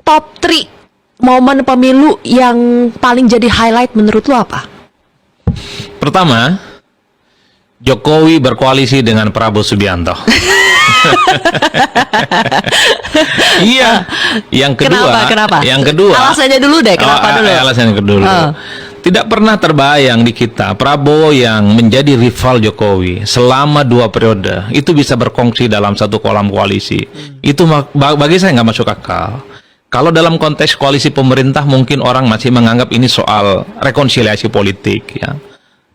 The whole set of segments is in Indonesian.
top 3 momen pemilu yang paling jadi highlight menurut lu apa? Pertama, Jokowi berkoalisi dengan Prabowo Subianto. Iya. Yang kedua, Kenapa? Yang kedua, alasannya dulu deh. Kenapa dulu? Alasannya dulu. Tidak pernah terbayang di kita Prabowo yang menjadi rival Jokowi selama 2 periode itu bisa berkongsi dalam satu kolam koalisi. Itu bagi saya nggak masuk akal. Kalau dalam konteks koalisi pemerintah mungkin orang masih menganggap ini soal rekonsiliasi politik, ya,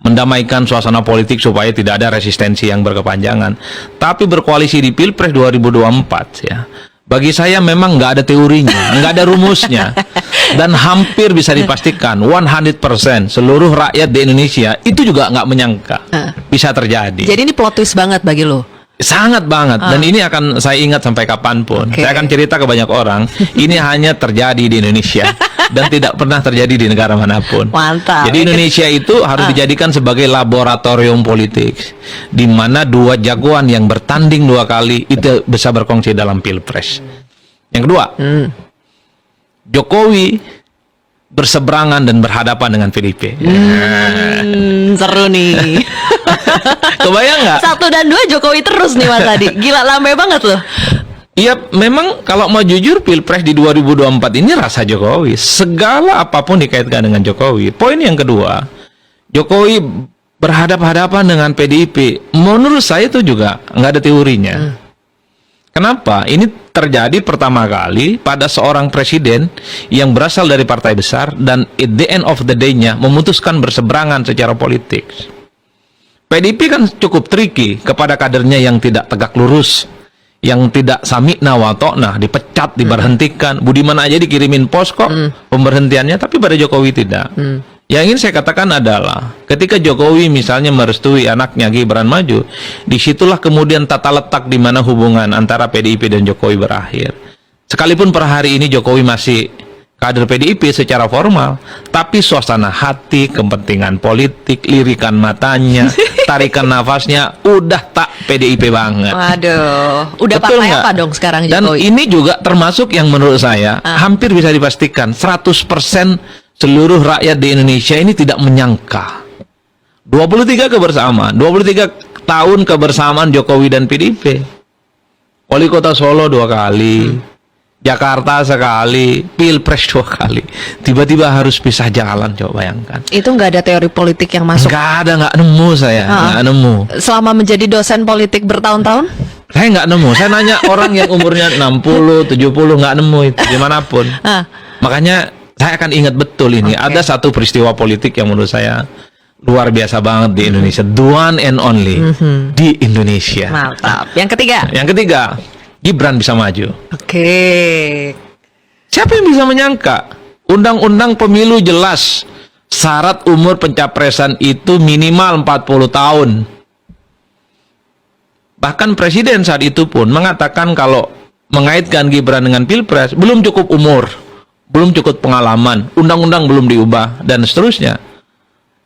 mendamaikan suasana politik supaya tidak ada resistensi yang berkepanjangan. Tapi berkoalisi di Pilpres 2024, ya, bagi saya memang nggak ada teorinya, nggak ada rumusnya, dan hampir bisa dipastikan 100% seluruh rakyat di Indonesia itu juga nggak menyangka bisa terjadi. Jadi ini plot twist banget bagi lo. Sangat banget, dan ini akan saya ingat sampai kapanpun. Saya akan cerita ke banyak orang, ini hanya terjadi di Indonesia dan tidak pernah terjadi di negara manapun. Mantap. Jadi Indonesia itu harus dijadikan sebagai laboratorium politik, di mana 2 jagoan yang bertanding 2 kali itu bisa berkongsi dalam Pilpres. Yang kedua, Jokowi berseberangan dan berhadapan dengan PDIP. Seru nih. Kebayang nggak? 1 dan 2 Jokowi terus nih Mas Adi. Gila, lame banget loh. Iya, memang kalau mau jujur Pilpres di 2024 ini rasa Jokowi. Segala apapun dikaitkan dengan Jokowi. Poin yang kedua, Jokowi berhadapan-hadapan dengan PDIP. Menurut saya itu juga nggak ada teorinya. Kenapa? Ini terjadi pertama kali pada seorang presiden yang berasal dari partai besar dan at the end of the day-nya memutuskan berseberangan secara politik. PDIP kan cukup tricky kepada kadernya yang tidak tegak lurus, yang tidak sami'na wa ta'na, dipecat, diberhentikan. Budiman aja dikirimin pos kok pemberhentiannya, tapi pada Jokowi tidak. Yang ingin saya katakan adalah ketika Jokowi misalnya merestui anaknya Gibran maju, disitulah kemudian tata letak di mana hubungan antara PDIP dan Jokowi berakhir. Sekalipun per hari ini Jokowi masih kader PDIP secara formal, tapi suasana hati, kepentingan politik, lirikan matanya, tarikan nafasnya udah tak PDIP banget. Waduh, udah Betul partai nggak? apa dong sekarang Jokowi? Dan ini juga termasuk yang menurut saya hampir bisa dipastikan 100% seluruh rakyat di Indonesia ini tidak menyangka 23 kebersamaan, 23 tahun kebersamaan Jokowi dan PDIP. Wali Kota Solo 2 kali, Jakarta sekali, Pilpres 2 kali. Tiba-tiba harus pisah jalan, coba bayangkan. Itu nggak ada teori politik yang masuk? Nggak ada, nggak nemu saya, nggak nemu. Selama menjadi dosen politik bertahun-tahun? Saya nggak nemu. Saya nanya orang yang umurnya 60, 70, nggak nemu itu dimanapun. Makanya saya akan ingat betul ini. Ada satu peristiwa politik yang menurut saya luar biasa banget di Indonesia. The one and only di Indonesia. Mantap. Yang ketiga? Yang ketiga, Gibran bisa maju. Siapa yang bisa menyangka? Undang-undang pemilu jelas syarat umur pencapresan itu minimal 40 tahun. Bahkan presiden saat itu pun mengatakan kalau mengaitkan Gibran dengan Pilpres belum cukup umur, belum cukup pengalaman, undang-undang belum diubah, dan seterusnya.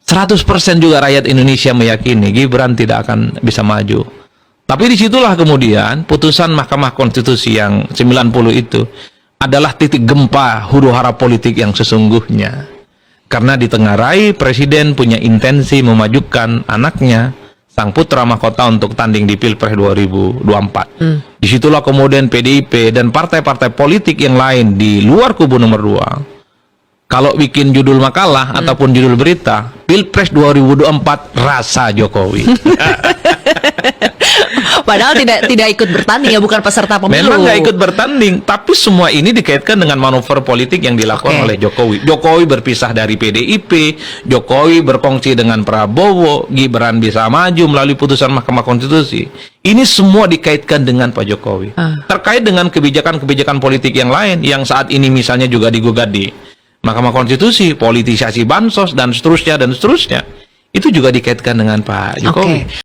100% juga rakyat Indonesia meyakini Gibran tidak akan bisa maju. Tapi disitulah kemudian putusan Mahkamah Konstitusi yang 90 itu adalah titik gempa huru-hara politik yang sesungguhnya. Karena ditengarai presiden punya intensi memajukan anaknya, sang putra mahkota, untuk tanding di Pilpres 2024. Disitulah kemudian PDIP dan partai-partai politik yang lain di luar kubu nomor 2, kalau bikin judul makalah ataupun judul berita, Pilpres 2024 rasa Jokowi. Padahal tidak ikut bertanding, ya, bukan peserta pemilu. Memang nggak ikut bertanding, tapi semua ini dikaitkan dengan manuver politik yang dilakukan oleh Jokowi. Jokowi berpisah dari PDIP, Jokowi berkongsi dengan Prabowo, Gibran bisa maju melalui putusan Mahkamah Konstitusi. Ini semua dikaitkan dengan Pak Jokowi. Terkait dengan kebijakan-kebijakan politik yang lain, yang saat ini misalnya juga digugat di Mahkamah Konstitusi, politisasi bansos, dan seterusnya, itu juga dikaitkan dengan Pak Jokowi.